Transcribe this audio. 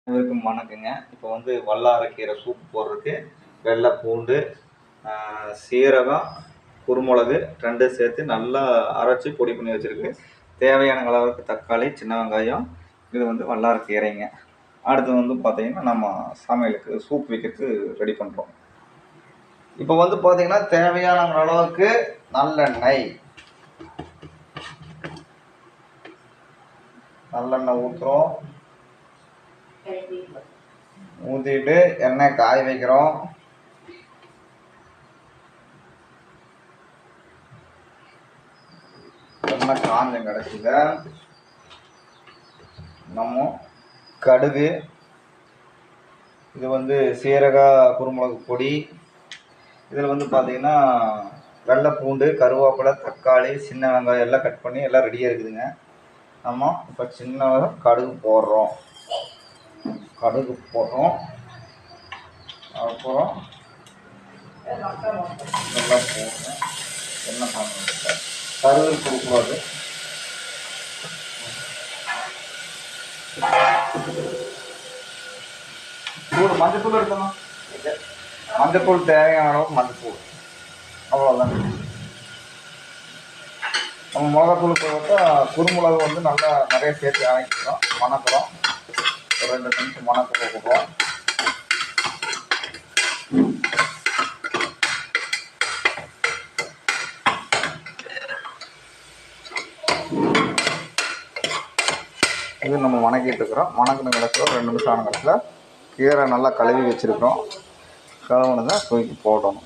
அனைவருக்கும் வணக்கங்க. இப்போ வந்து வல்லாரைக்கீரை சூப் போடுறதுக்கு வெள்ளை பூண்டு, சீரகம், குருமிளகு 2 சேர்த்து நல்லா அரைச்சி பொடி பண்ணி வச்சுருக்கு. தேவையான அளவுக்கு தக்காளி, சின்ன வெங்காயம். இது வந்து வல்லாரைக்கீரைங்க. அடுத்து வந்து பார்த்திங்கன்னா நம்ம சமையலுக்கு சூப் வைக்கிறதுக்கு ரெடி பண்ணுறோம். இப்போ வந்து பார்த்திங்கன்னா தேவையான அளவுக்கு நல்லெண்ணெய் ஊற்றுறோம். ஊற்றிட்டு எண்ணெய் காய வைக்கிறோம். எண்ணெய் காஞ்சம் கிடச்சில நம்ம கடுகு, இது வந்து சீரக குருமிளகு பொடி, இதில் வந்து பார்த்திங்கன்னா வெள்ளை பூண்டு, கருவேப்பிலை, தக்காளி, சின்ன வெங்காயம் எல்லாம் கட் பண்ணி எல்லாம் ரெடியாக இருக்குதுங்க. நம்ம இப்போ சின்னதாக கடுகு போடுறோம். அப்புறம் நல்லா போடுறோம். எண்ணெய் காஞ்ச கருவேப்பிலை கொடுக்கூடாது. மஞ்சத்தூள் இருக்கணும். மஞ்சத்தூள் தேவையான அளவுக்கு மஞ்சத்தூள், அவ்வளோதான். நம்ம மிளகாத்தூள் போட்டா குருமிளகு வந்து நல்லா நிறைய சேர்த்து அணைக்கிறோம். வணக்கிறோம். ஒரு 2 நிமிஷம் வணக்க போடுறோம். இது நம்ம வணக்கிட்டு இருக்கிறோம். வணக்கின கிடச்சில் 2 நிமிஷம் ஆன கிடச்சில் கீரை நல்லா கழுவி வச்சுருக்கிறோம். கழுவுனதை தூக்கி போடணும்.